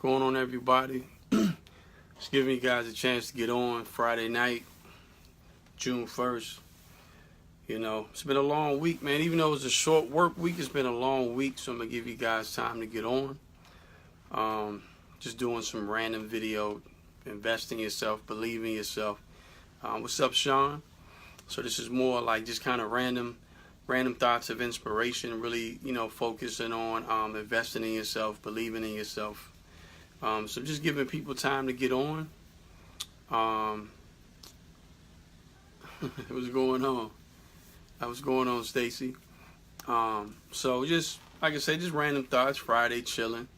going on, everybody? Just giving you guys a chance to get on Friday night, June 1st. You know, it's been a long week, man. Even though it's a short work week, it's been a long week, so I'm going to give you guys time to get on. Just doing some random video, invest in yourself, believe in yourself. What's up, Sean? So this is more like just kind of random thoughts of inspiration, really, focusing on investing in yourself, believing in yourself. So just giving people time to get on. What's going on? What's going on, Stacy? So just, like I said, just random thoughts, Friday chilling.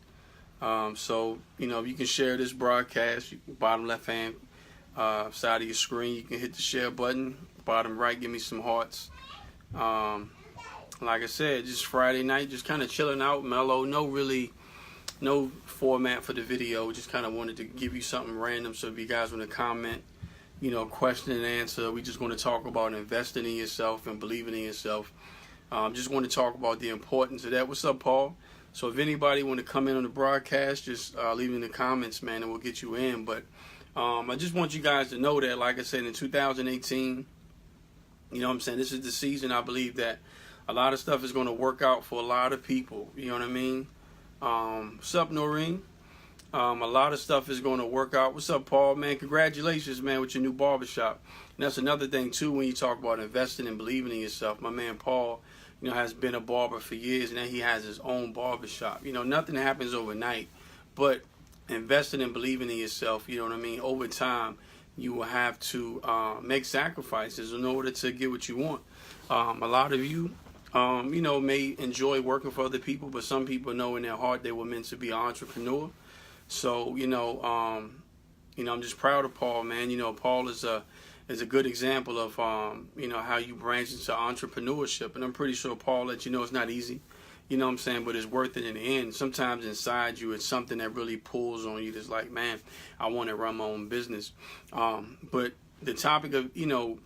So, if you can share this broadcast, bottom left-hand side of your screen, you can hit the share button. Bottom right, give me some hearts. Like I said, just Friday night, just kind of chilling out, mellow. No format for the video. Just kind of wanted to give you something random. So if you guys want to comment, question and answer, we just want to talk about investing in yourself and believing in yourself. Just want to talk about the importance of that. What's up, Paul? So if anybody want to come in on the broadcast, just leave in the comments, man, and we'll get you in. But I just want you guys to know that, like I said, in 2018, this is the season I believe that a lot of stuff is going to work out for a lot of people. You know what I mean? What's up, Noreen? A lot of stuff is going to work out. What's up, Paul? Man, congratulations, man, with your new barbershop. And that's another thing, too, when you talk about investing and believing in yourself. My man, Paul, has been a barber for years, and then he has his own barbershop. Nothing happens overnight, but investing and believing in yourself, over time, you will have to make sacrifices in order to get what you want. A lot of you, may enjoy working for other people, but some people know in their heart they were meant to be an entrepreneur. So, I'm just proud of Paul, man. Paul is a good example of, how you branch into entrepreneurship. And I'm pretty sure Paul let you know it's not easy, but it's worth it in the end. Sometimes inside you, it's something that really pulls on you. That's like, man, I want to run my own business. But the topic of,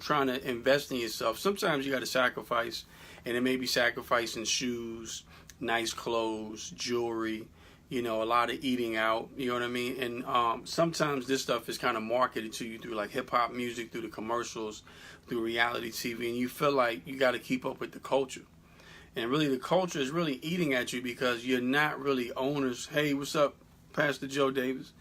trying to invest in yourself, sometimes you got to sacrifice. And it may be sacrificing shoes, nice clothes, jewelry, a lot of eating out, you know what I mean? And sometimes this stuff is kind of marketed to you through like hip-hop music, through the commercials, through reality TV, and you feel like you got to keep up with the culture. And really the culture is really eating at you because you're not really owners. Hey, what's up, Pastor Joe Davis?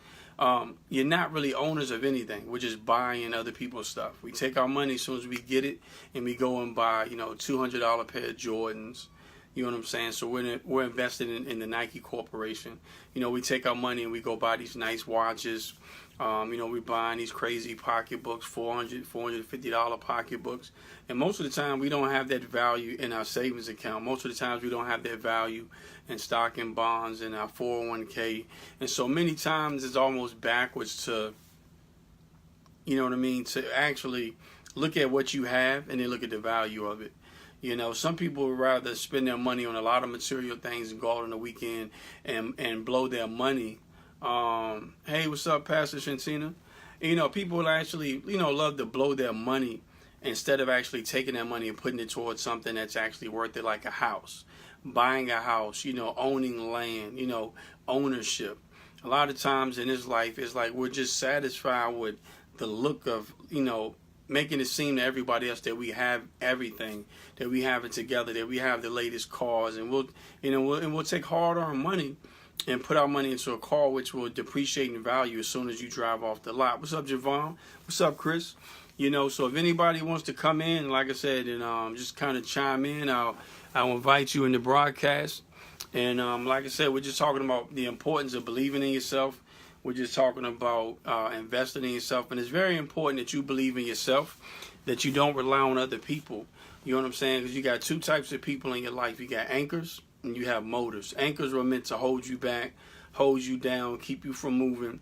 You're not really owners of anything. We're just buying other people's stuff. We take our money as soon as we get it, and we go and buy, $200 pair of Jordans. You know what I'm saying? So we're investing in the Nike Corporation. We take our money and we go buy these nice watches. We're buying these crazy pocketbooks, $450 pocketbooks. And most of the time, we don't have that value in our savings account. Most of the times, we don't have that value in stock and bonds and our 401k. And so many times, it's almost backwards to, to actually look at what you have and then look at the value of it. Some people would rather spend their money on a lot of material things and go out on the weekend and blow their money. Hey, what's up, Pastor Shantina? People would actually, love to blow their money instead of actually taking their money and putting it towards something that's actually worth it, like a house, buying a house, owning land, ownership. A lot of times in this life, it's like we're just satisfied with the look of, making it seem to everybody else that we have everything, that we have it together, that we have the latest cars, and we'll take hard-earned money and put our money into a car which will depreciate in value as soon as you drive off the lot. What's up, Javon? What's up, Chris? So if anybody wants to come in, like I said, and just kind of chime in, I'll invite you in the broadcast. And like I said, we're just talking about the importance of believing in yourself. We're just talking about investing in yourself. And it's very important that you believe in yourself, that you don't rely on other people. You know what I'm saying? Because you got two types of people in your life. You got anchors and you have motors. Anchors were meant to hold you back, hold you down, keep you from moving.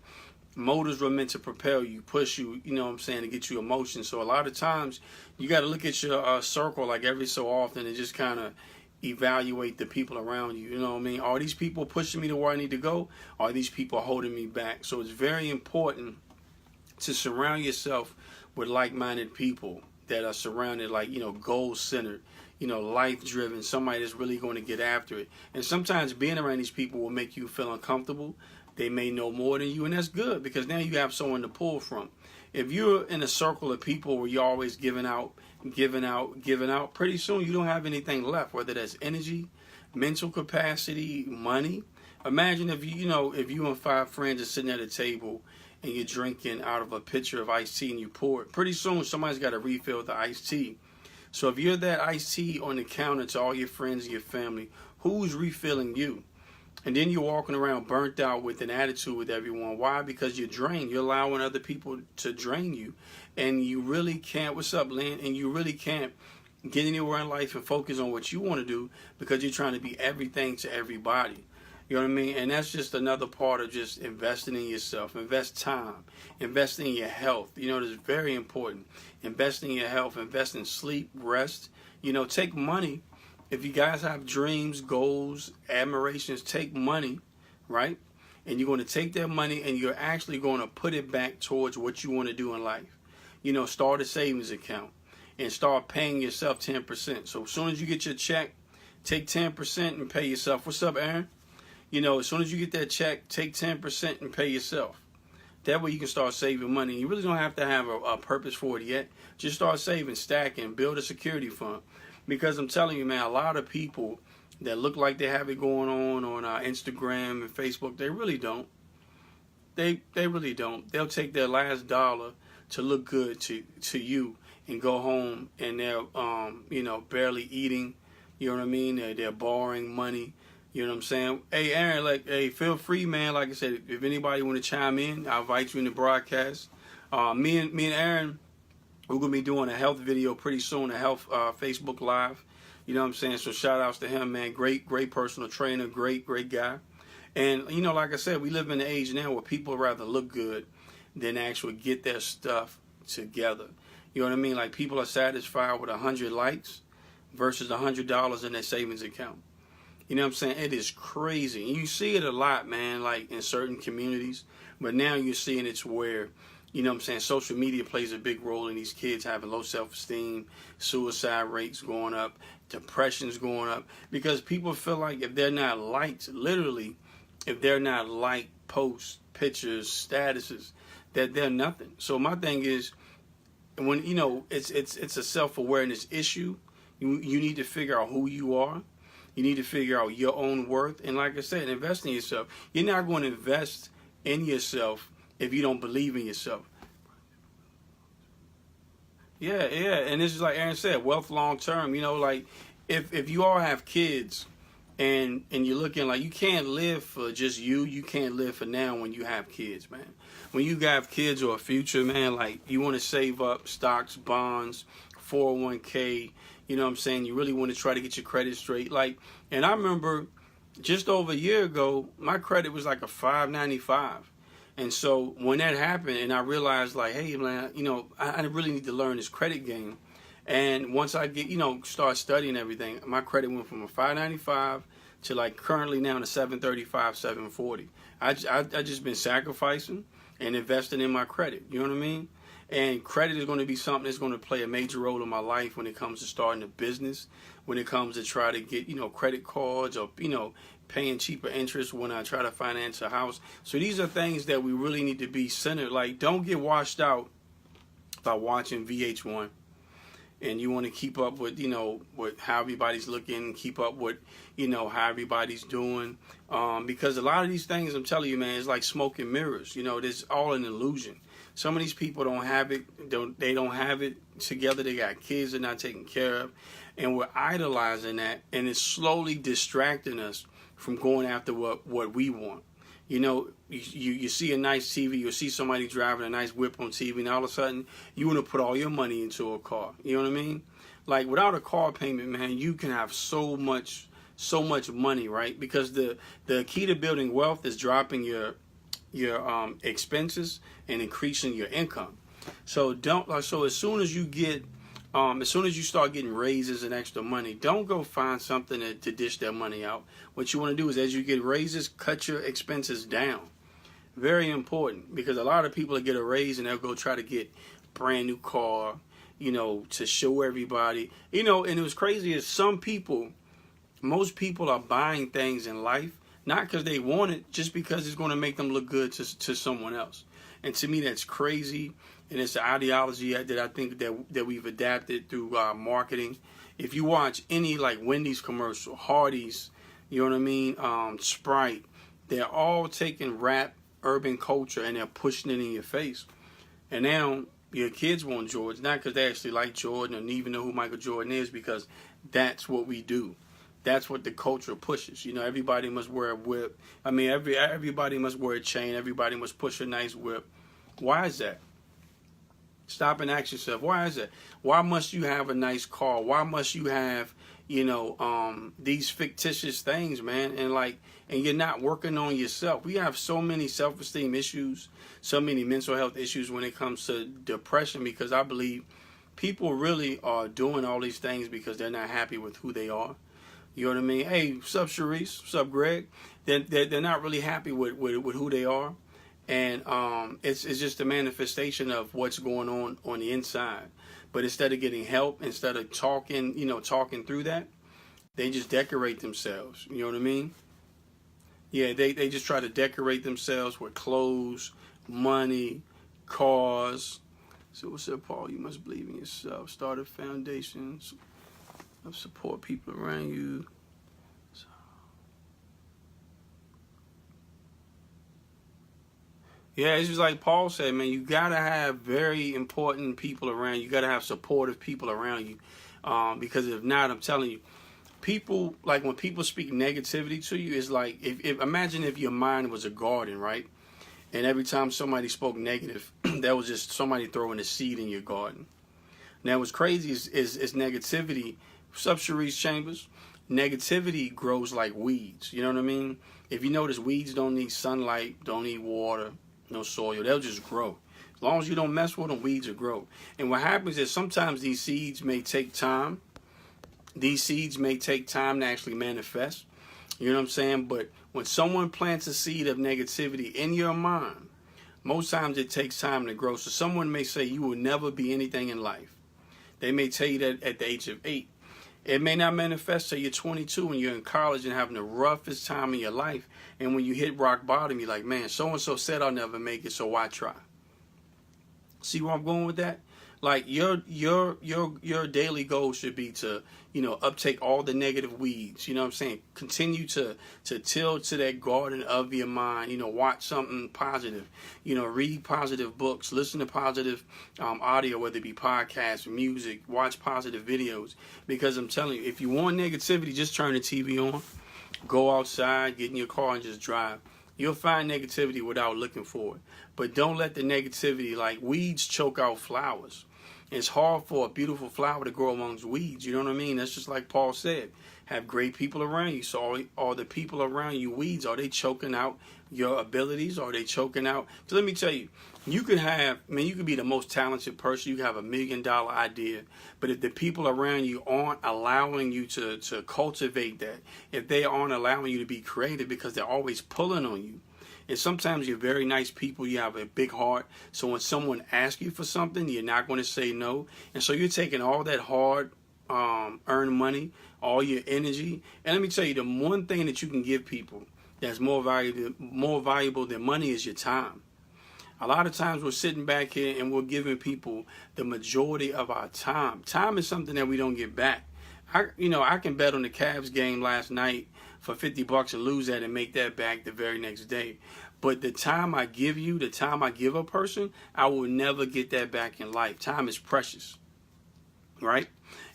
Motors were meant to propel you, push you, to get you emotion. So a lot of times you got to look at your circle like every so often and just kind of evaluate the people around you. You know what I mean? Are these people pushing me to where I need to go? Are these people holding me back? So it's very important to surround yourself with like-minded people that are surrounded, like, goal-centered, life-driven, somebody that's really going to get after it. And sometimes being around these people will make you feel uncomfortable, They may know more than you, and that's good because now you have someone to pull from. If you're in a circle of people where you're always giving out, pretty soon you don't have anything left, whether that's energy, mental capacity, money. Imagine if if you and 5 friends are sitting at a table and you're drinking out of a pitcher of iced tea and you pour it. Pretty soon somebody's got to refill the iced tea. So if you're that iced tea on the counter to all your friends and your family, who's refilling you? And then you're walking around burnt out with an attitude with everyone. Why? Because you're drained. You're allowing other people to drain you. And you really can't, what's up, Lynn? And you really can't get anywhere in life and focus on what you want to do because you're trying to be everything to everybody. You know what I mean? And that's just another part of just investing in yourself. Invest time. Invest in your health. It's very important. Invest in your health. Invest in sleep, rest. Take money. If you guys have dreams, goals, admirations, take money, right? And you're going to take that money and you're actually going to put it back towards what you want to do in life. Start a savings account and start paying yourself 10%. So as soon as you get your check, take 10% and pay yourself. What's up, Aaron? As soon as you get that check, take 10% and pay yourself. That way you can start saving money. You really don't have to have a purpose for it yet. Just start saving, stacking, build a security fund. Because I'm telling you, man, a lot of people that look like they have it going on Instagram and Facebook, they really don't. They really don't. They'll take their last dollar to look good to you and go home and they're, barely eating. You know what I mean? They're borrowing money. You know what I'm saying? Hey, Aaron, feel free, man. Like I said, if anybody want to chime in, I'll invite you in the broadcast. Me and Aaron, we're going to be doing a health video pretty soon, a health Facebook Live. You know what I'm saying? So shout outs to him, man. Great personal trainer. Great guy. And, like I said, we live in an age now where people rather look good than actually get their stuff together. You know what I mean? Like people are satisfied with 100 likes versus $100 in their savings account. You know what I'm saying? It is crazy. And you see it a lot, man, like in certain communities. But now you're seeing it's where, social media plays a big role in these kids having low self-esteem, suicide rates going up, depression's going up. Because people feel like if they're not liked, literally, if they're not liked posts, pictures, statuses, that they're nothing. So my thing is, when, it's a self-awareness issue, you need to figure out who you are. You need to figure out your own worth. And like I said, invest in yourself. You're not going to invest in yourself if you don't believe in yourself. Yeah. And this is like Aaron said, wealth long term. If you all have kids and you're looking like you can't live for just you. You can't live for now when you have kids, man. When you have kids or a future, man, like you want to save up stocks, bonds, 401k. You know what I'm saying? You really want to try to get your credit straight. And I remember just over a year ago, my credit was like a 595. And so when that happened and I realized hey, man, I really need to learn this credit game. And once I get, start studying everything, my credit went from a 595 to currently now to 735, 740. I just been sacrificing and investing in my credit. You know what I mean? And credit is going to be something that's going to play a major role in my life when it comes to starting a business, when it comes to try to get, credit cards or, paying cheaper interest when I try to finance a house. So these are things that we really need to be centered. Don't get washed out by watching VH1 and you want to keep up with, with how everybody's looking, keep up with, how everybody's doing. Because a lot of these things, I'm telling you, man, it's like smoke and mirrors. It's all an illusion. Some of these people don't have it. They don't have it together. They got kids they're not taking care of. And we're idolizing that. And it's slowly distracting us from going after what we want. You see a nice TV. You see somebody driving a nice whip on TV. And all of a sudden, you want to put all your money into a car. You know what I mean? Without a car payment, man, you can have so much money, right? Because the key to building wealth is dropping your expenses and increasing your income. So as soon as you start getting raises and extra money, don't go find something to dish that money out. What you want to do is, as you get raises, cut your expenses down. Very important, because a lot of people that get a raise and they'll go try to get brand new car, to show everybody. And it was crazy is most people are buying things in life not because they want it, just because it's going to make them look good to someone else. And to me, that's crazy. And it's an ideology that I think that we've adapted through marketing. If you watch any like Wendy's commercial, Hardee's, you know what I mean, Sprite, they're all taking rap, urban culture, and they're pushing it in your face. And now your kids want Jordan, not because they actually like Jordan or even know who Michael Jordan is, because that's what we do. That's what the culture pushes. You know, everybody must wear a whip. I mean, everybody must wear a chain. Everybody must push a nice whip. Why is that? Stop and ask yourself, why is that? Why must you have a nice car? Why must you have, you know, these fictitious things, man? And you're not working on yourself. We have so many self-esteem issues, so many mental health issues when it comes to depression, because I believe people really are doing all these things because they're not happy with who they are. You know what I mean? Hey, what's up, Sharice? What's up, Greg? They're not really happy with who they are. And it's just a manifestation of what's going on the inside. But instead of getting help, instead of talking through that, they just decorate themselves. You know what I mean? Yeah, they just try to decorate themselves with clothes, money, cars. So what's up, Paul? You must believe in yourself. Start a foundation of support people around you. Yeah, it's just like Paul said, man, you got to have very important people around you. You got to have supportive people around you. Because if not, I'm telling you, people, like when people speak negativity to you, it's like, imagine if your mind was a garden, right? And every time somebody spoke negative, that was just somebody throwing a seed in your garden. Now, what's crazy is negativity. What's up, Sharice Chambers? Negativity grows like weeds. You know what I mean? If you notice, weeds don't need sunlight, don't need water, no soil. They'll just grow. As long as you don't mess with them, weeds will grow. And what happens is sometimes these seeds may take time. These seeds may take time to actually manifest. You know what I'm saying? But when someone plants a seed of negativity in your mind, most times it takes time to grow. So someone may say you will never be anything in life. They may tell you that at the age of 8. It may not manifest till you're 22 and you're in college and having the roughest time in your life. And when you hit rock bottom, you're like, man, so-and-so said I'll never make it, so why try? See where I'm going with that? Like your daily goal should be to, uptake all the negative weeds. You know what I'm saying? Continue to till to that garden of your mind. Watch something positive. Read positive books. Listen to positive audio, whether it be podcasts, music. Watch positive videos. Because I'm telling you, if you want negativity, just turn the TV on. Go outside, get in your car, and just drive. You'll find negativity without looking for it. But don't let the negativity, like weeds, choke out flowers. It's hard for a beautiful flower to grow amongst weeds. You know what I mean? That's just like Paul said. Have great people around you. So are the people around you weeds? Are they choking out your abilities? Are they choking out? So let me tell you, you could be the most talented person. You can have $1 million idea. But if the people around you aren't allowing you to cultivate that, if they aren't allowing you to be creative because they're always pulling on you, and sometimes you're very nice people, you have a big heart, so when someone asks you for something, you're not going to say no. And so you're taking all that hard earned money, all your energy, and let me tell you, the one thing that you can give people that's more valuable than money is your time. A lot of times we're sitting back here and we're giving people the majority of our time. Time is something that we don't get back. I can bet on the Cavs game last night for $50 and lose that and make that back the very next day. But the time I give you, the time I give a person, I will never get that back in life. Time is precious, right?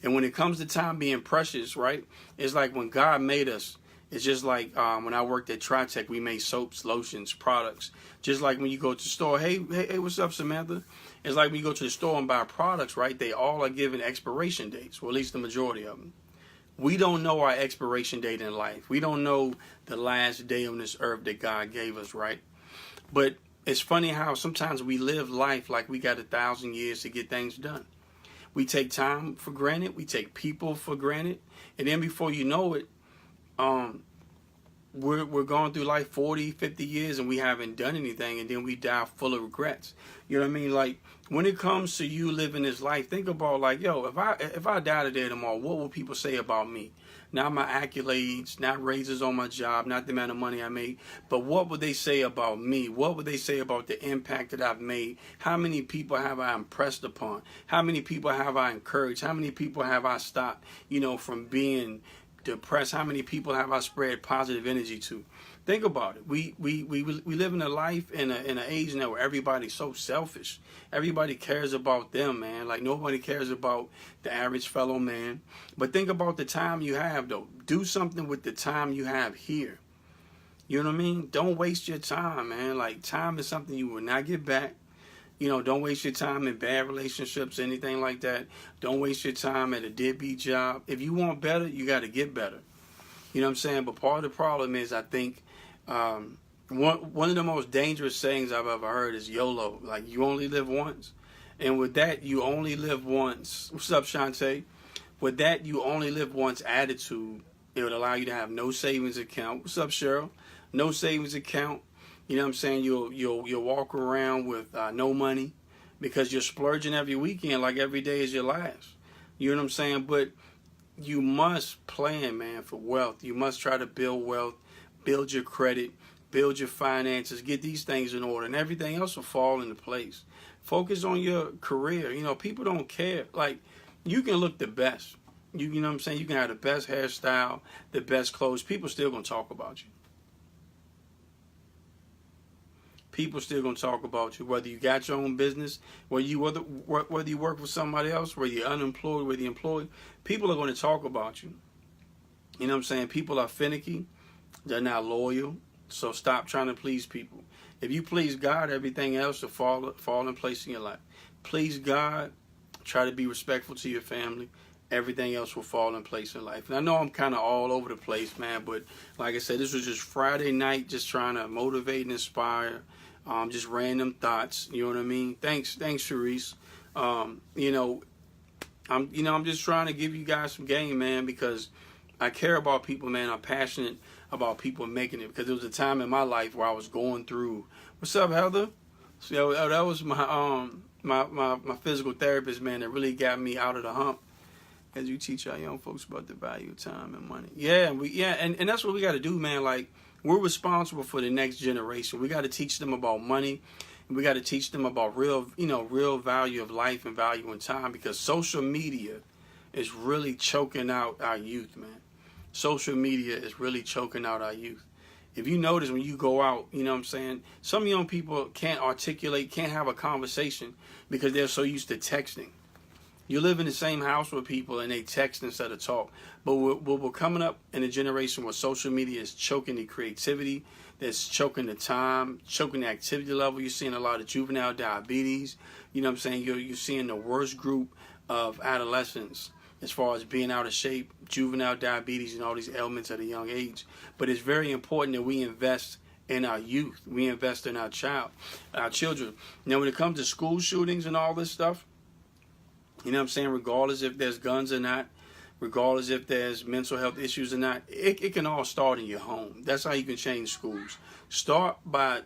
And when it comes to time being precious, right, it's like when God made us. It's just like when I worked at Tritech, we made soaps, lotions, products. Just like when you go to the store, hey, what's up, Samantha? It's like when you go to the store and buy products, right? They all are given expiration dates, or at least the majority of them. We don't know our expiration date in life. We don't know the last day on this earth that God gave us, right? But it's funny how sometimes we live life like we got 1,000 years to get things done. We take time for granted. We take people for granted. And then before you know it, we're going through life 40, 50 years and we haven't done anything, and then we die full of regrets. You know what I mean? Like when it comes to you living this life, think about like, yo, if I die today tomorrow, what will people say about me? not my accolades, not raises on my job, not the amount of money I made, but what would they say about me? What would they say about the impact that I've made? How many people have I impressed upon? How many people have I encouraged? How many people have I stopped, from being depressed? How many people have I spread positive energy to? Think about it. We live in a life in an age now where everybody's so selfish. Everybody cares about them, man. Like nobody cares about the average fellow man. But think about the time you have, though. Do something with the time you have here. You know what I mean? Don't waste your time, man. Like time is something you will not get back. Don't waste your time in bad relationships, anything like that. Don't waste your time at a deadbeat job. If you want better, you got to get better. You know what I'm saying? But part of the problem is, I think, one of the most dangerous sayings I've ever heard is YOLO. Like, you only live once. And with that, you only live once. What's up, Shantae? With that, you only live once attitude, it would allow you to have no savings account. What's up, Cheryl? No savings account. You know what I'm saying? You'll walk around with no money because you're splurging every weekend like every day is your last. You know what I'm saying? But you must plan, man, for wealth. You must try to build wealth, build your credit, build your finances, get these things in order, and everything else will fall into place. Focus on your career. People don't care. Like, you can look the best. You know what I'm saying? You can have the best hairstyle, the best clothes. People still going to talk about you. People still going to talk about you, whether you got your own business, whether you work for somebody else, whether you're unemployed, whether you're employed. People are going to talk about you. You know what I'm saying? People are finicky. They're not loyal. So stop trying to please people. If you please God, everything else will fall in place in your life. Please God. Try to be respectful to your family. Everything else will fall in place in life. And I know I'm kind of all over the place, man. But like I said, this was just Friday night, just trying to motivate and inspire. Just random thoughts. You know what I mean? Thanks, Sharice. I'm just trying to give you guys some game, man, because I care about people, man. I'm passionate about people making it, because there was a time in my life where I was going through. What's up, Heather? So that was my my physical therapist, man, that really got me out of the hump. As you teach our young folks about the value of time and money. And that's what we got to do, man. Like, we're responsible for the next generation. We got to teach them about money. And we got to teach them about real value of life and value in time, because social media is really choking out our youth, man. Social media is really choking out our youth. If you notice when you go out, you know what I'm saying, some young people can't articulate, can't have a conversation because they're so used to texting. You live in the same house with people and they text instead of talk. But we're coming up in a generation where social media is choking the creativity, that's choking the time, choking the activity level. You're seeing a lot of juvenile diabetes. You know what I'm saying? You're seeing the worst group of adolescents as far as being out of shape, juvenile diabetes, and all these ailments at a young age. But it's very important that we invest in our youth. We invest in our children. Now, when it comes to school shootings and all this stuff, you know what I'm saying, regardless if there's guns or not, regardless if there's mental health issues or not, it can all start in your home. That's how you can change schools. Start by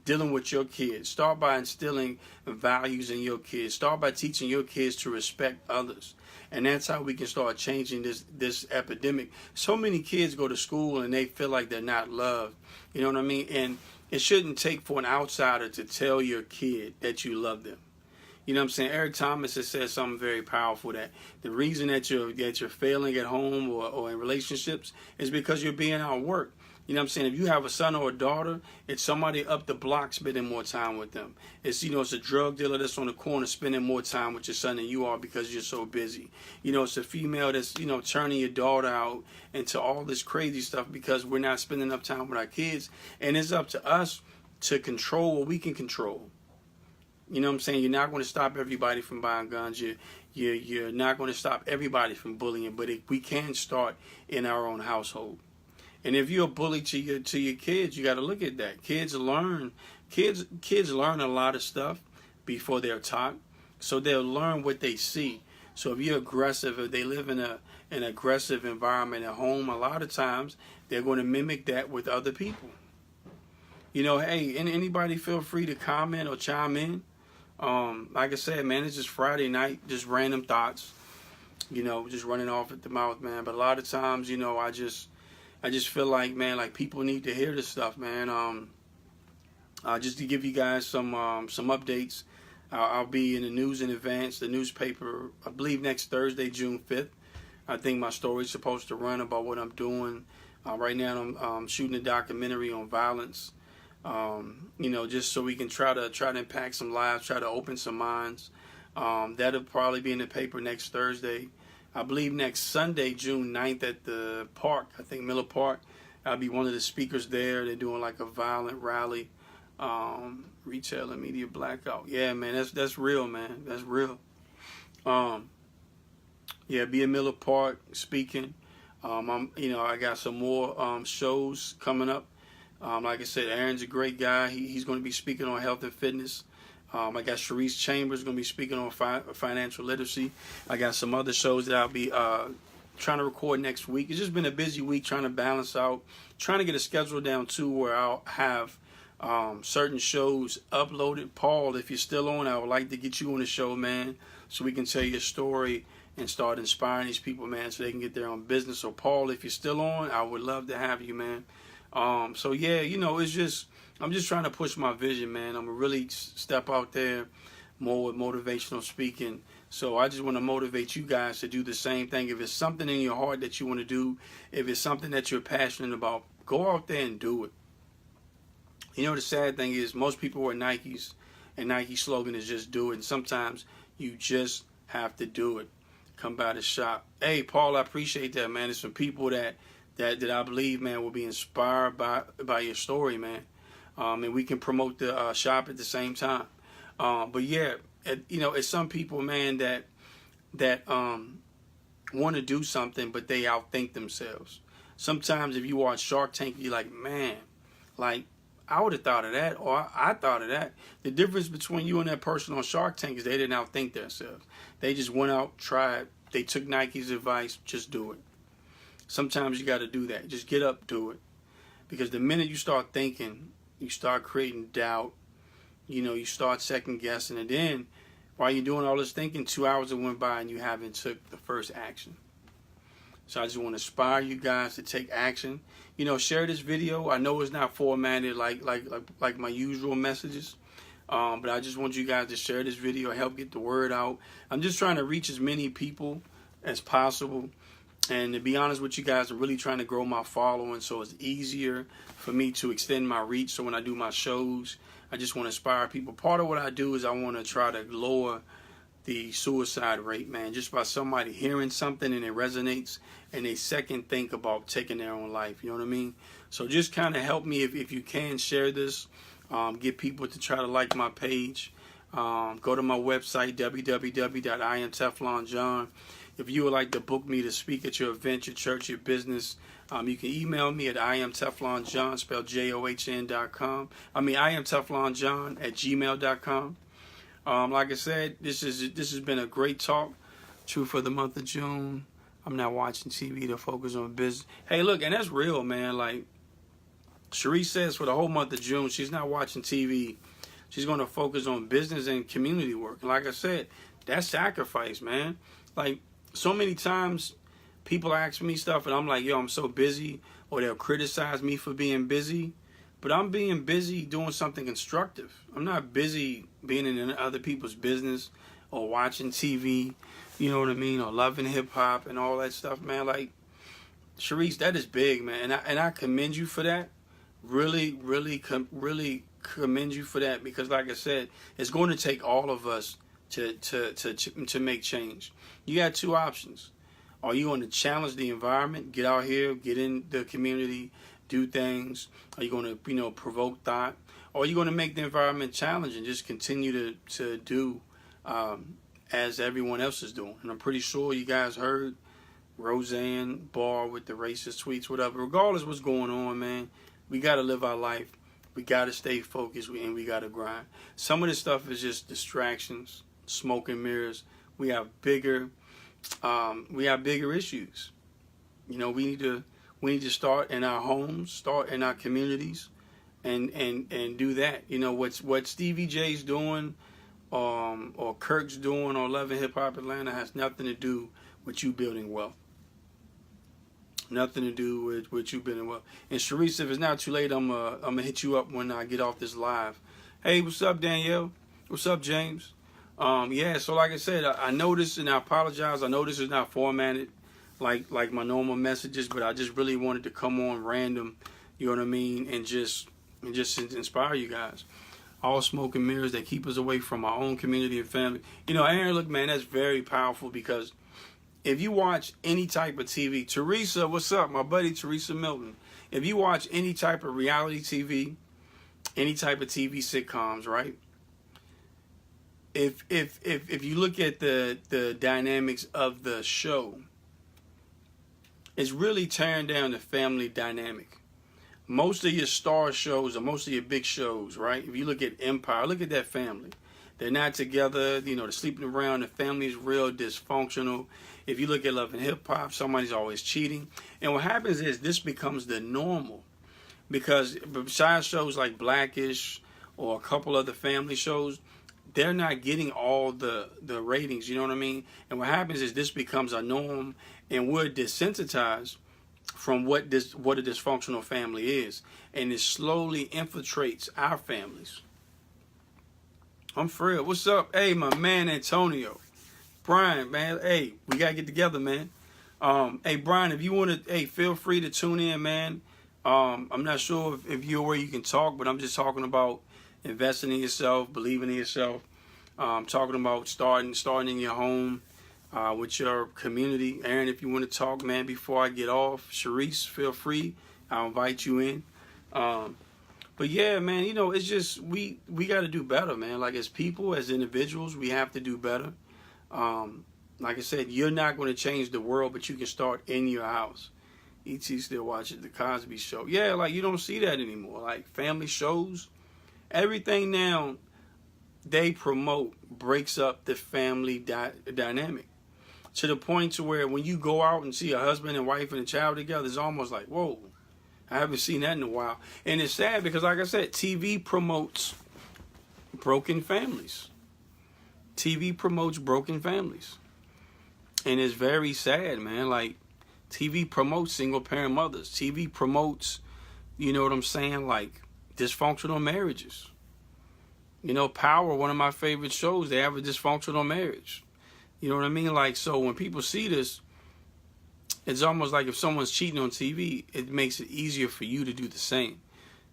dealing with your kids. Start by instilling values in your kids. Start by teaching your kids to respect others. And that's how we can start changing this epidemic. So many kids go to school and they feel like they're not loved. You know what I mean? And it shouldn't take for an outsider to tell your kid that you love them. You know what I'm saying? Eric Thomas has said something very powerful, that the reason that you're failing at home or in relationships is because you're being out of work. You know what I'm saying? If you have a son or a daughter, it's somebody up the block spending more time with them. It's a drug dealer that's on the corner spending more time with your son than you are because you're so busy. It's a female that's, turning your daughter out into all this crazy stuff because we're not spending enough time with our kids. And it's up to us to control what we can control. You know what I'm saying? You're not going to stop everybody from buying guns. You're not going to stop everybody from bullying. But we can start in our own household. And if you're a bully to your kids, you got to look at that. Kids learn a lot of stuff before they're taught. So they'll learn what they see. So if you're aggressive, if they live in an aggressive environment at home, a lot of times they're going to mimic that with other people. Hey, anybody feel free to comment or chime in. Like I said, man, it's just Friday night, just random thoughts. you know, just running off at the mouth, man. But a lot of times, you know, I just feel like, man, like people need to hear this stuff, man. Just to give you guys some updates, I'll be in the news in advance, the newspaper, I believe next Thursday, June 5th. I think my story's supposed to run about what I'm doing. Right now I'm shooting a documentary on violence, you know, just so we can try to impact some lives, try to open some minds. That'll probably be in the paper next Thursday. I believe next Sunday, June 9th at the park, I think Miller Park, I'll be one of the speakers there. They're doing like a violent rally. Retail and media blackout. Yeah, man, that's real, man. That's real. Yeah, be in Miller Park speaking. You know, I got some more shows coming up. Like I said, Aaron's a great guy. He's going to be speaking on health and fitness. I got Sharice Chambers going to be speaking on financial literacy. I got some other shows that I'll be trying to record next week. It's just been a busy week trying to balance out, trying to get a schedule down too where I'll have certain shows uploaded. Paul, if you're still on, I would like to get you on the show, man, so we can tell your story and start inspiring these people, man, so they can get their own business. So Paul, if you're still on, I would love to have you, man. So yeah, you know, I'm just trying to push my vision, man. I'm gonna really step out there more with motivational speaking. So I just want to motivate you guys to do the same thing. If it's something in your heart that you want to do, if it's something that you're passionate about, go out there and do it. You know, the sad thing is most people wear Nikes, and Nike's slogan is just do it. And sometimes you just have to do it. Come by the shop. Hey, Paul, I appreciate that, man. There's some people that I believe, man, will be inspired by your story, man. And we can promote the shop at the same time. But yeah, you know, it's some people, man, that want to do something, but they outthink themselves. Sometimes if you watch Shark Tank, you're like, man, like, I would have thought of that, or I thought of that. The difference between you and that person on Shark Tank is they didn't outthink themselves. They just went out, tried. They took Nike's advice, just do it. Sometimes you got to do that. Just get up, do it. Because the minute you start thinking, you start creating doubt, you know, you start second guessing. And then while you're doing all this thinking, 2 hours have went by and you haven't took the first action. So I just want to inspire you guys to take action. You know, share this video. I know it's not formatted like my usual messages, but I just want you guys to share this video, help get the word out. I'm just trying to reach as many people as possible. And to be honest with you guys, I'm really trying to grow my following so it's easier for me to extend my reach. So when I do my shows, I just want to inspire people. Part of what I do is I want to try to lower the suicide rate, man, just by somebody hearing something and it resonates and they second think about taking their own life. You know what I mean? So just kind of help me if you can share this. Get people to try to like my page. Go to my website, www.IamTeflonJohn. If you would like to book me to speak at your event, your church, your business, you can email me at IamTeflonJohn, spelled JOHN.com. IamTeflonJohn at gmail.com. Like I said, this has been a great talk. True for the month of June. I'm not watching TV to focus on business. Hey, look, and that's real, man. Like Sharice says, for the whole month of June, she's not watching TV. She's going to focus on business and community work. And like I said, that's sacrifice, man. Like so many times, people ask me stuff, and I'm like, yo, I'm so busy, or they'll criticize me for being busy. But I'm being busy doing something constructive. I'm not busy being in other people's business or watching TV, you know what I mean, or loving hip-hop and all that stuff, man. Like, Sharice, that is big, man. And I commend you for that. Really commend you for that because, like I said, it's going to take all of us to make change. You got two options. Are you going to challenge the environment, get out here, get in the community, do things? Are you going to, provoke thought? Or are you going to make the environment challenging, just continue to do as everyone else is doing? And I'm pretty sure you guys heard Roseanne Barr with the racist tweets, whatever. Regardless of what's going on, man, we got to live our life. We got to stay focused, and we got to grind. Some of this stuff is just distractions, smoke and mirrors. We have bigger issues. We need to start in our homes, start in our communities, and do that. What Stevie J's doing, or Kirk's doing, or Love and Hip Hop Atlanta has nothing to do with you building wealth. Nothing to do with you building wealth. And Sharice, if it's not too late, I'm gonna hit you up when I get off this live. Hey, what's up, Danielle? What's up, James? Yeah, so like I said, I noticed, and I apologize. I know this is not formatted like my normal messages, but I just really wanted to come on random, you know what I mean, and just inspire you guys. All smoke and mirrors that keep us away from our own community and family. You know, Aaron, look, man, that's very powerful, because if you watch any type of TV, Teresa, what's up, my buddy Teresa Milton? If you watch any type of reality TV, any type of TV sitcoms, right? If you look at the dynamics of the show, it's really tearing down the family dynamic. Most of your star shows, or most of your big shows, right? If you look at Empire, look at that family. They're not together, you know, they're sleeping around, the family's real dysfunctional. If you look at Love and Hip Hop, somebody's always cheating. And what happens is this becomes the normal. Because besides shows like Blackish or a couple other family shows, they're not getting all the ratings, you know what I mean? And what happens is this becomes a norm, and we're desensitized from what a dysfunctional family is. And it slowly infiltrates our families. I'm for real. What's up? Hey, my man Antonio. Brian, man. Hey, we got to get together, man. Hey, Brian, if you want to, hey, feel free to tune in, man. I'm not sure if you're where you can talk, but I'm just talking about investing in yourself, believing in yourself. Talking about starting in your home with your community. Aaron, if you want to talk, man, before I get off. Sharice, feel free. I'll invite you in. But yeah, man, you know, it's just we got to do better, man. Like, as people, as individuals, we have to do better. Like I said, you're not going to change the world, but you can start in your house. E.T. still watches The Cosby Show. Yeah, like, you don't see that anymore. Like, family shows, everything now they promote breaks up the family dynamic. To the point to where when you go out and see a husband and wife and a child together, it's almost like, whoa, I haven't seen that in a while. And it's sad because, like I said, TV promotes broken families. TV promotes broken families. And it's very sad, man. Like, TV promotes single parent mothers. TV promotes, you know what I'm saying, like dysfunctional marriages. You know, Power, one of my favorite shows, they have a dysfunctional marriage. You know what I mean? Like, so when people see this, it's almost like if someone's cheating on TV, it makes it easier for you to do the same.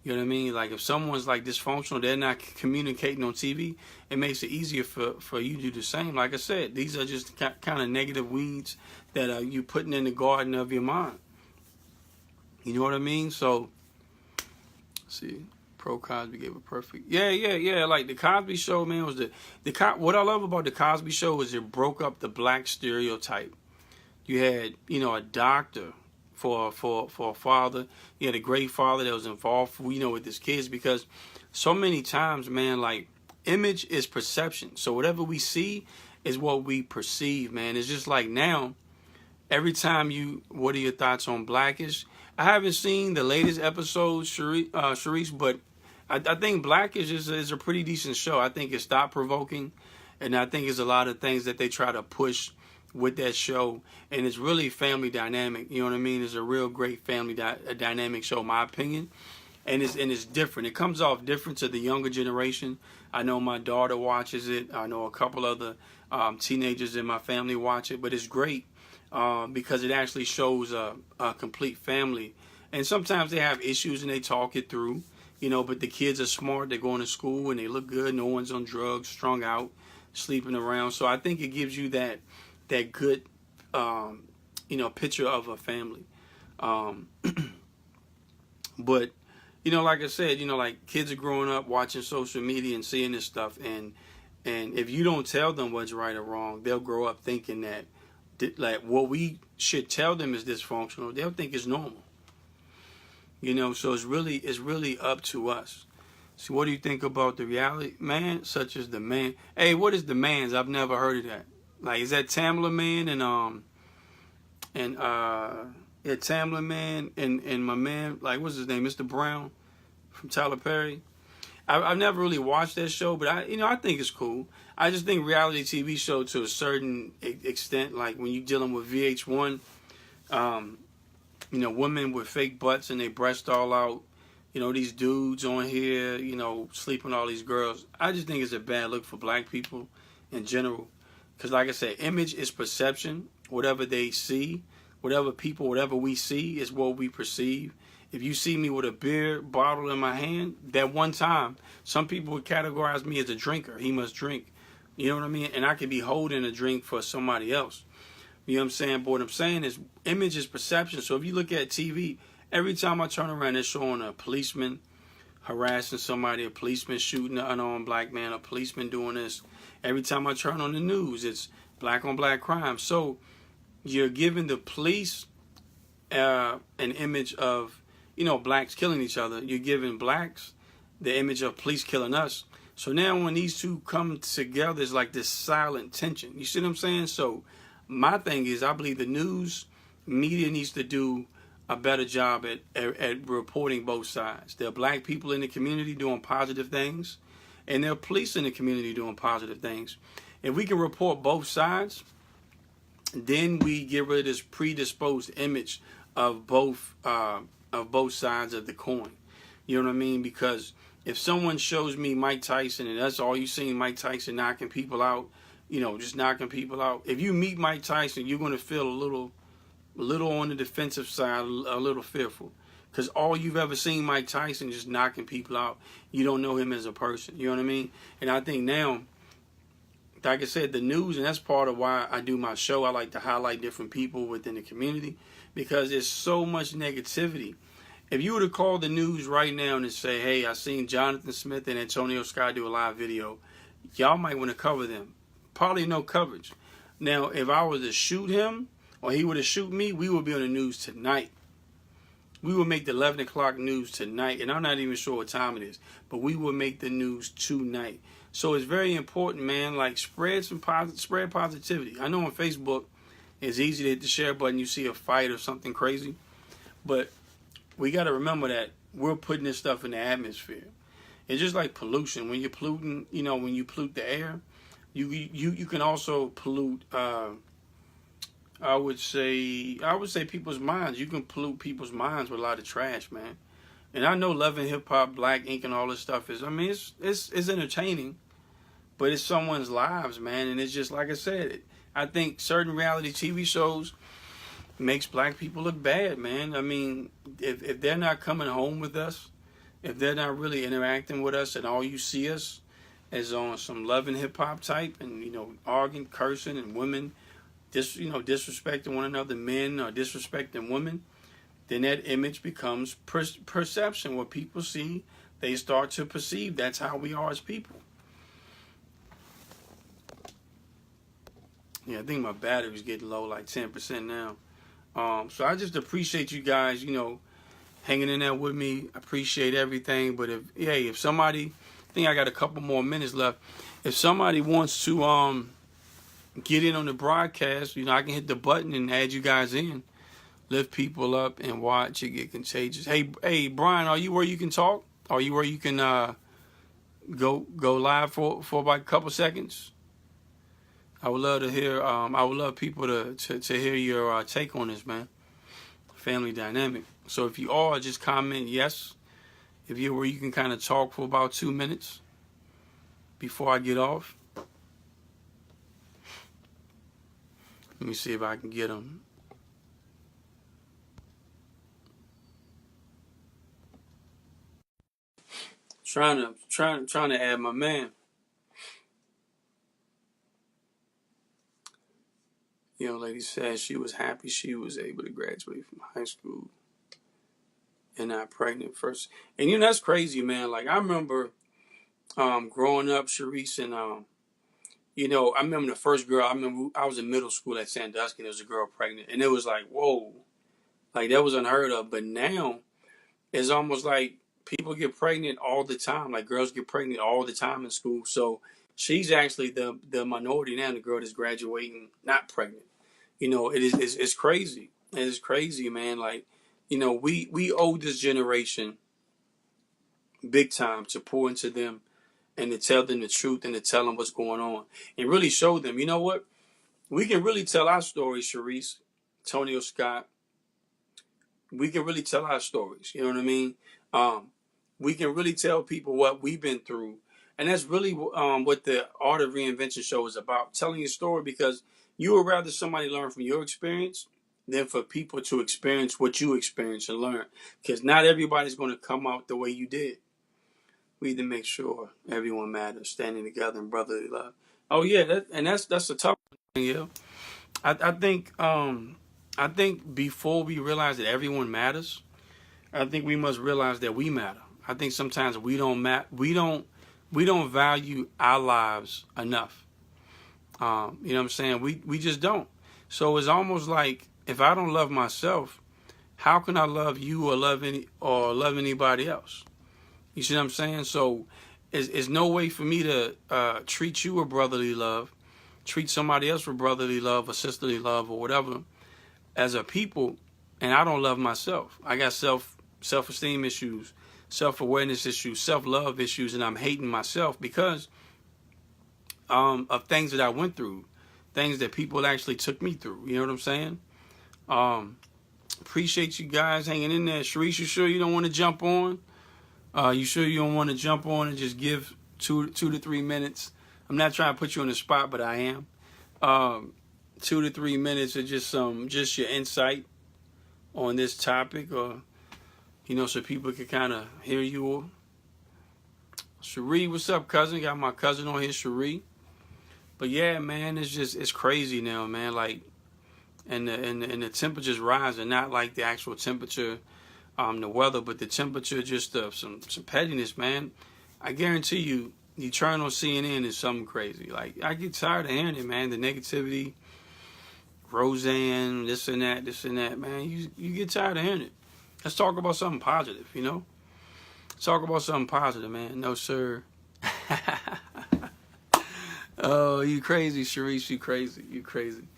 You know what I mean? Like, if someone's like dysfunctional, they're not communicating on TV, it makes it easier for you to do the same. Like I said, these are just kind of negative weeds that you putting in the garden of your mind. You know what I mean? So, let's see, Pro Cosby gave a perfect. Yeah. Like, the Cosby Show, man, was what I love about the Cosby Show is it broke up the black stereotype. You had, you know, a doctor for a father. You had a great father that was involved, you know, with his kids, because so many times, man, like, image is perception. So whatever we see is what we perceive, man. It's just like now, every time what are your thoughts on Blackish? I haven't seen the latest episode, Sharice, but I think Blackish is a pretty decent show. I think it's thought-provoking, and I think it's a lot of things that they try to push with that show, and it's really family dynamic. You know what I mean? It's a real great family dynamic show, in my opinion, and it's different. It comes off different to the younger generation. I know my daughter watches it. I know a couple other teenagers in my family watch it, but it's great because it actually shows a complete family. And sometimes they have issues and they talk it through, you know, but the kids are smart. They're going to school and they look good. No one's on drugs, strung out, sleeping around. So I think it gives you that good, you know, picture of a family. But, you know, like I said, you know, like, kids are growing up watching social media and seeing this stuff. And if you don't tell them what's right or wrong, they'll grow up thinking that, like, what we should tell them is dysfunctional. They'll think it's normal. You know, so it's really up to us. So what do you think about the reality man, such as The Man? Hey, what is The Man's? I've never heard of that. Like, is that Tamla Man yeah, Tamla Man and my man, like, what's his name, Mr. Brown from Tyler Perry? I've never really watched that show, but I think it's cool. I just think reality TV show to a certain extent, like when you're dealing with VH1, um, women with fake butts and their breasts all out, these dudes on here, sleeping with all these girls. I just think it's a bad look for black people in general. Because like I said, image is perception. Whatever they see, whatever we see is what we perceive. If you see me with a beer bottle in my hand, that one time, some people would categorize me as a drinker. He must drink. You know what I mean? And I could be holding a drink for somebody else. You know what I'm saying? But what I'm saying is image is perception. So if you look at TV, every time I turn around, they're showing a policeman harassing somebody, a policeman shooting an unarmed black man, a policeman doing this. Every time I turn on the news, it's black on black crime. So you're giving the police an image of, blacks killing each other. You're giving blacks the image of police killing us. So now when these two come together, it's like this silent tension. You see what I'm saying? So my thing is, I believe the news media needs to do a better job at reporting both sides. There are black people in the community doing positive things, and there are police in the community doing positive things. If we can report both sides, then we get rid of this predisposed image of both sides of the coin. You know what I mean? Because if someone shows me Mike Tyson and that's all you see, Mike Tyson knocking people out, just knocking people out. If you meet Mike Tyson, you're going to feel a little on the defensive side, a little fearful. Because all you've ever seen Mike Tyson just knocking people out. You don't know him as a person. You know what I mean? And I think now, like I said, the news, and that's part of why I do my show. I like to highlight different people within the community because there's so much negativity. If you were to call the news right now and say, hey, I seen Jonathan Smith and Antonio Scott do a live video, y'all might want to cover them. Probably no coverage. Now, if I was to shoot him or he were to shoot me, we would be on the news tonight. We would make the 11 o'clock news tonight, and I'm not even sure what time it is, but we would make the news tonight. So it's very important, man. Like, spread positivity. I know on Facebook, it's easy to hit the share button. You see a fight or something crazy, but we got to remember that we're putting this stuff in the atmosphere. It's just like pollution. When you're polluting, when you pollute the air, you can also pollute. I would say people's minds. You can pollute people's minds with a lot of trash, man. And I know Love and Hip Hop, Black Ink, and all this stuff is. I mean, it's entertaining, but it's someone's lives, man. And it's just like I said. I think certain reality TV shows makes black people look bad, man. I mean, if they're not coming home with us, if they're not really interacting with us, and all you see us is on some Love and Hip Hop type, and arguing, cursing, and women disrespecting one another, men are disrespecting women, then that image becomes perception. What people see, they start to perceive. That's how we are as people. Yeah, I think my battery's getting low, like 10% now. So I just appreciate you guys, hanging in there with me. I appreciate everything. But if somebody, I think I got a couple more minutes left. If somebody wants to get in on the broadcast, I can hit the button and add you guys in. Lift people up and watch it get contagious. Hey, Brian, are you where you can talk? Are you where you can go live for about a couple seconds? I would love to hear. I would love people to hear your take on this, man. Family dynamic. So if you are, just comment yes. If you're where you can kind of talk for about 2 minutes before I get off. Let me see if I can get them. Trying to add my man. Young lady said she was happy she was able to graduate from high school and not pregnant first. And that's crazy, man. Like I remember growing up, Sharice, and I remember the first girl. I remember I was in middle school at Sandusky. There was a girl pregnant, and it was like, whoa, like that was unheard of. But now it's almost like people get pregnant all the time. Like girls get pregnant all the time in school. So she's actually the minority now. The girl that's graduating not pregnant. It's crazy. It's crazy, man. Like we owe this generation big time to pour into them and to tell them the truth and to tell them what's going on and really show them, you know what? We can really tell our stories, Sharice, Tonio Scott. We can really tell our stories. You know what I mean? We can really tell people what we've been through. And that's really what the Art of Reinvention show is about, telling your story, because you would rather somebody learn from your experience than for people to experience what you experienced and learn. Because not everybody's going to come out the way you did. We need to make sure everyone matters, standing together in brotherly love. Oh yeah, that's a tough one. Yeah, I think before we realize that everyone matters, I think we must realize that we matter. I think sometimes we don't value our lives enough. You know what I'm saying? We just don't. So it's almost like, if I don't love myself, how can I love you or love anybody else? You see what I'm saying? So it's no way for me to treat you with brotherly love, treat somebody else with brotherly love or sisterly love or whatever as a people, and I don't love myself. I got self-esteem issues, self-awareness issues, self-love issues, and I'm hating myself because of things that I went through, things that people actually took me through. You know what I'm saying? Appreciate you guys hanging in there. Sharice, you sure you don't want to jump on? You sure you don't want to jump on and just give two to 3 minutes? I'm not trying to put you on the spot, but I am. 2 to 3 minutes of just your insight on this topic, or so people can kind of hear you. Cherie, what's up, cousin? Got my cousin on here, Cherie. But yeah, man, it's crazy now, man. Like, and the temperature's rising, not like the actual temperature, the weather, but the temperature, just some pettiness, man. I guarantee you, you turn on CNN, is something crazy. Like, I get tired of hearing it, man. The negativity, Roseanne, this and that, man. You get tired of hearing it. Let's talk about something positive, Let's talk about something positive, man. No, sir. Oh, you crazy, Sharice. You crazy.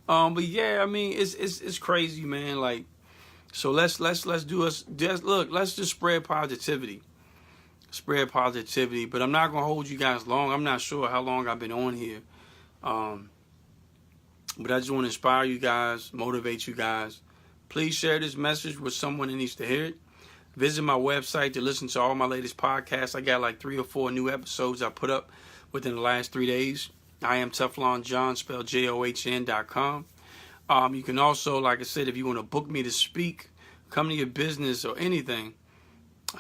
But yeah, I mean, it's crazy, man. Like, so let's just spread positivity. But I'm not gonna hold you guys long. I'm not sure how long I've been on here. But I just want to inspire you guys, motivate you guys. Please share this message with someone that needs to hear it. Visit my website to listen to all my latest podcasts. I got like 3 or 4 new episodes I put up within the last 3 days. I am TeflonJohn, spelled JOHN.com. You can also, like I said, if you want to book me to speak, come to your business or anything,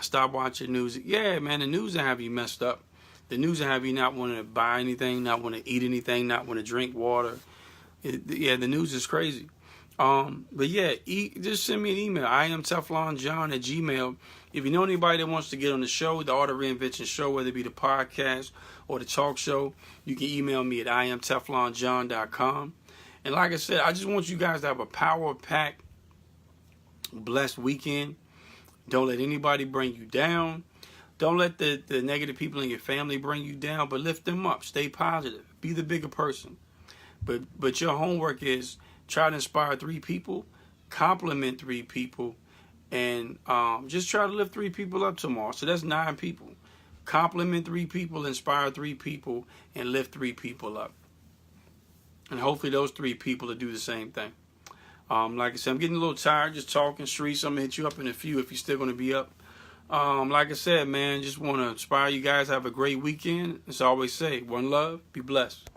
stop watching news. Yeah, man, the news will have you messed up. The news will have you not want to buy anything, not want to eat anything, not want to drink water. The news is crazy. But yeah, just send me an email. I am TeflonJohn at Gmail. If you know anybody that wants to get on the show, the Art of Reinvention show, whether it be the podcast or the talk show, you can email me at IamTeflonJohn.com. And like I said, I just want you guys to have a power-packed, blessed weekend. Don't let anybody bring you down. Don't let the negative people in your family bring you down, but lift them up. Stay positive. Be the bigger person. But your homework is try to inspire 3 people, compliment 3 people, and just try to lift 3 people up tomorrow. So that's 9 people. Compliment 3 people, inspire 3 people, and lift 3 people up. And hopefully those 3 people will do the same thing. Like I said, I'm getting a little tired just talking. Sharice, I'm going to hit you up in a few if you're still going to be up. Like I said, man, just want to inspire you guys. Have a great weekend. As I always say, one love, be blessed.